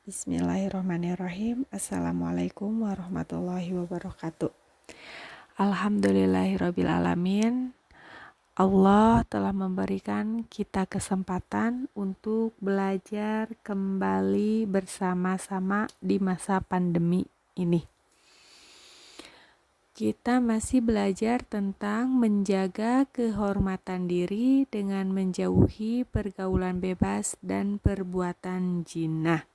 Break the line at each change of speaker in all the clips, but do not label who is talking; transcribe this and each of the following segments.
Bismillahirrahmanirrahim. Assalamualaikum warahmatullahi wabarakatuh. Alhamdulillahirrabbilalamin. Allah telah memberikan kita kesempatan untuk belajar kembali bersama-sama di masa pandemi ini. Kita masih belajar tentang menjaga kehormatan diri dengan menjauhi pergaulan bebas dan perbuatan jinah.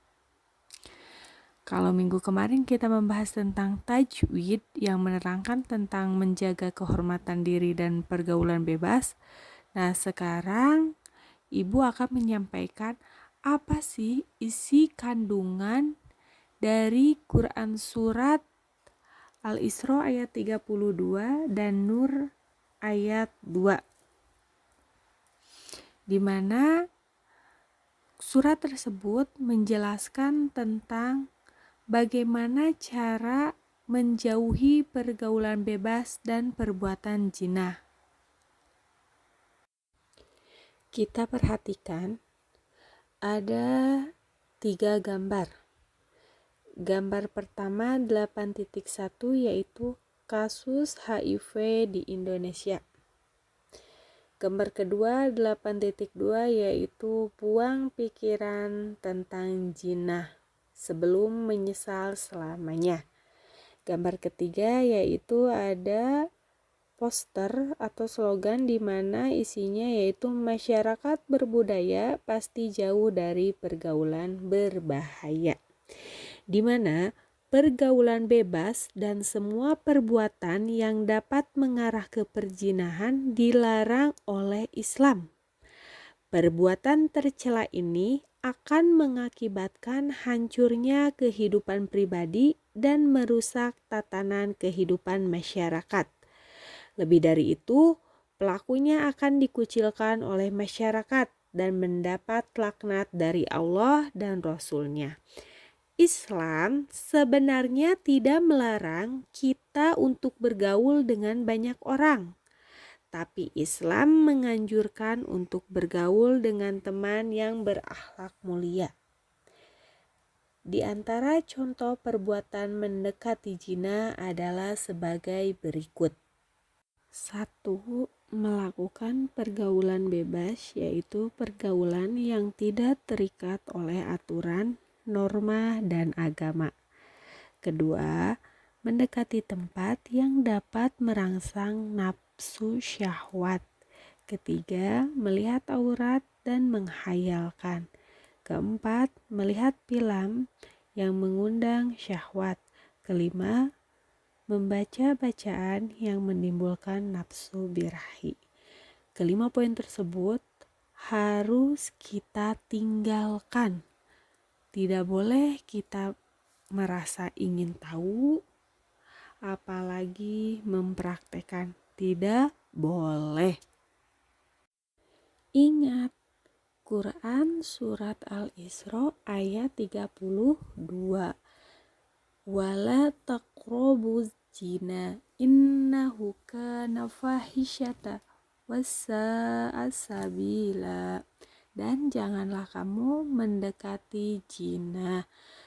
Kalau minggu kemarin kita membahas tentang tajwid yang menerangkan tentang menjaga kehormatan diri dan pergaulan bebas. Nah, sekarang Ibu akan menyampaikan apa sih isi kandungan dari Quran surat Al-Isra ayat 32 dan Nur ayat 2. Di mana surat tersebut menjelaskan tentang bagaimana cara menjauhi pergaulan bebas dan perbuatan jinah. Kita perhatikan ada 3 gambar. Gambar pertama 8.1 yaitu kasus HIV di Indonesia. Gambar kedua 8.2 yaitu buang pikiran tentang jinah sebelum menyesal selamanya. Gambar ketiga yaitu ada poster atau slogan di mana isinya yaitu masyarakat berbudaya pasti jauh dari pergaulan berbahaya. Di mana pergaulan bebas dan semua perbuatan yang dapat mengarah ke perzinahan dilarang oleh Islam. Perbuatan tercela ini akan mengakibatkan hancurnya kehidupan pribadi dan merusak tatanan kehidupan masyarakat. Lebih dari itu, pelakunya akan dikucilkan oleh masyarakat dan mendapat laknat dari Allah dan Rasul-Nya. Islam sebenarnya tidak melarang kita untuk bergaul dengan banyak orang. Tapi Islam menganjurkan untuk bergaul dengan teman yang berakhlak mulia. Di antara contoh perbuatan mendekati jinah adalah sebagai berikut. 1. Melakukan pergaulan bebas, yaitu pergaulan yang tidak terikat oleh aturan, norma, dan agama. Kedua, mendekati tempat yang dapat merangsang nafsu syahwat. Ketiga, melihat aurat dan menghayalkan. Keempat, melihat film yang mengundang syahwat. Kelima, membaca bacaan yang menimbulkan nafsu birahi. Kelima poin tersebut harus kita tinggalkan. Tidak boleh kita merasa ingin tahu, apalagi mempraktekkan. Tidak boleh. Ingat, Quran surat Al-Isra ayat 32. Wala taqrabuz zina innahu kana fahisyata wassa'a sabila. Dan janganlah kamu mendekati zina.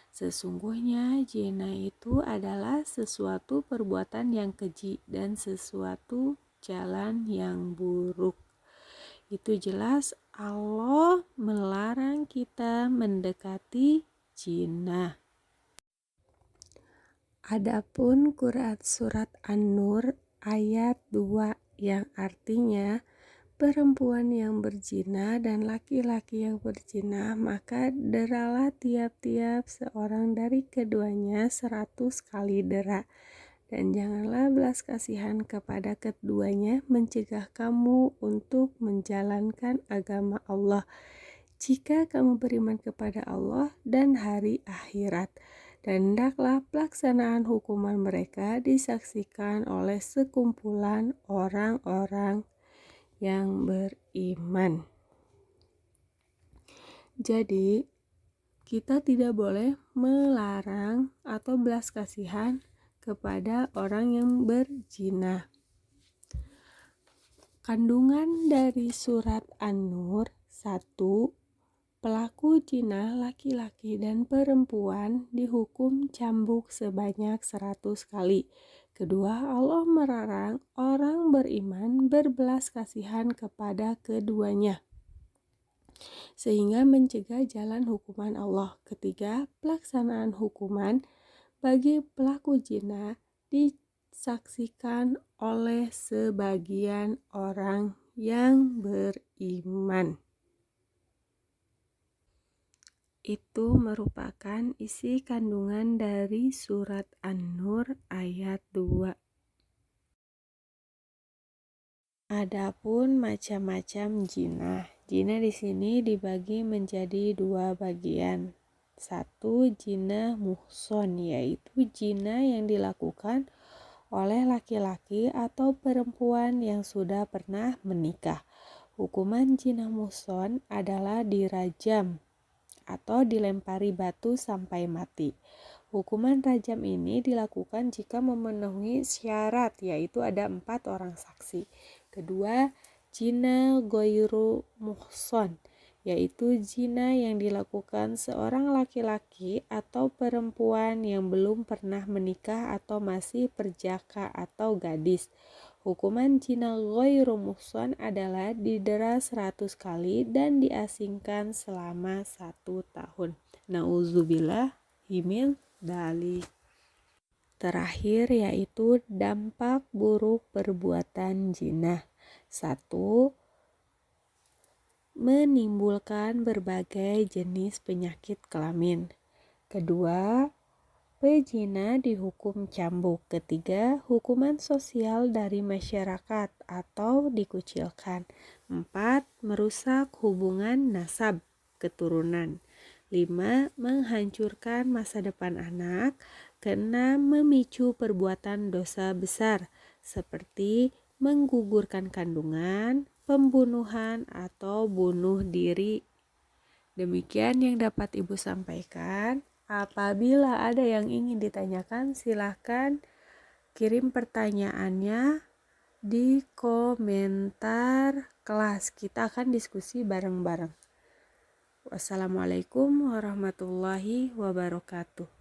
Sesungguhnya zina itu adalah sesuatu perbuatan yang keji dan sesuatu jalan yang buruk. Itu jelas Allah melarang kita mendekati zina. Adapun Quran surat An-Nur ayat 2 yang artinya perempuan yang berzina dan laki-laki yang berzina, maka deralah tiap-tiap seorang dari keduanya 100 kali dera. Dan janganlah belas kasihan kepada keduanya mencegah kamu untuk menjalankan agama Allah. Jika kamu beriman kepada Allah dan hari akhirat, dan hendaklah pelaksanaan hukuman mereka disaksikan oleh sekumpulan orang-orang yang beriman. Jadi, kita tidak boleh melarang atau belas kasihan kepada orang yang berzina. Kandungan dari surat An-Nur 1. pelaku zina laki-laki dan perempuan dihukum cambuk sebanyak 100 kali. Kedua, Allah melarang orang beriman berbelas kasihan kepada keduanya, sehingga mencegah jalan hukuman Allah. Ketiga, pelaksanaan hukuman bagi pelaku zina disaksikan oleh sebagian orang yang beriman. Itu merupakan isi kandungan dari surat An-Nur ayat 2. Adapun macam-macam zina. Zina di sini dibagi menjadi 2 bagian. 1, zina muhson, yaitu zina yang dilakukan oleh laki-laki atau perempuan yang sudah pernah menikah. Hukuman zina muhson adalah dirajam atau dilempari batu sampai mati. Hukuman rajam ini dilakukan jika memenuhi syarat, yaitu ada 4 orang saksi. Kedua, zina ghairu muhson, yaitu zina yang dilakukan seorang laki-laki atau perempuan yang belum pernah menikah atau masih perjaka atau gadis. Hukuman zina ghairu muhson adalah didera 100 kali dan diasingkan selama 1 tahun. Nauzubillah min dzalik. Terakhir yaitu dampak buruk perbuatan zina. 1. Menimbulkan berbagai jenis penyakit kelamin. Kedua, pezina dihukum cambuk. Ketiga, hukuman sosial dari masyarakat atau dikucilkan. 4. Merusak hubungan nasab keturunan. 5. Menghancurkan masa depan anak. Keenam, memicu perbuatan dosa besar seperti menggugurkan kandungan, pembunuhan, atau bunuh diri. Demikian yang dapat Ibu sampaikan. Apabila ada yang ingin ditanyakan, silahkan kirim pertanyaannya di komentar kelas. Kita akan diskusi bareng-bareng. Wassalamualaikum warahmatullahi wabarakatuh.